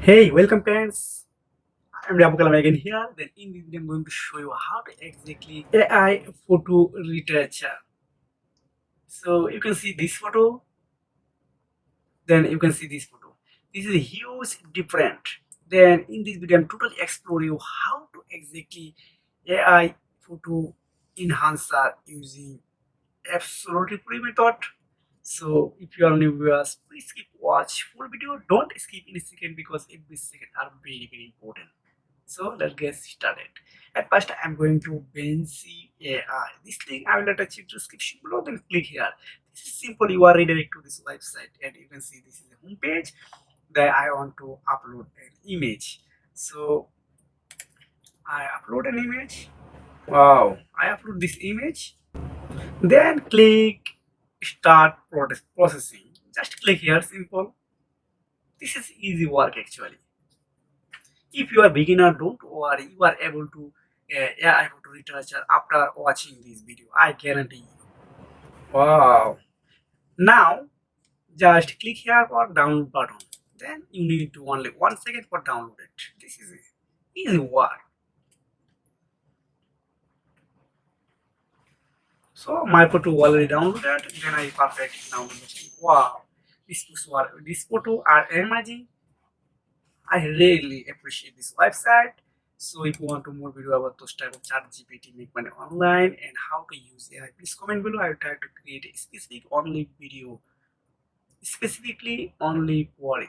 Hey, welcome parents. I'm Kalam again here. Then in this video, I'm going to show you how to exactly AI photo retoucher. So you can see this photo, then you can see this photo. This is a huge different. Then in this video, I'm totally exploring you how to exactly AI photo enhancer using absolutely free method. So if you are new viewers, please keep watch full video. Don't skip any second because every second are very important. So let's get started. At first, I'm going to Benzi AI. This link I will attach in description below. Then click here. This is simple. You are redirect to this website, and you can see this is the home page. That I want to upload an image. So I upload an image. Wow! I upload this image. Then click start processing. Just click here. Simple. This is easy work actually. If you are beginner, don't worry, you are able to AI photo retoucher after watching this video. I guarantee you. Wow. Now just click here for download button. Then you need to only 1 second for download it. This is easy work. So my photo already downloaded. Then I perfect download it. Wow. This photo are amazing. I really appreciate this website. So if you want to more video about those type of chat GPT, make money online and how to use AI, please comment below. I will try to create a specific only video specifically only for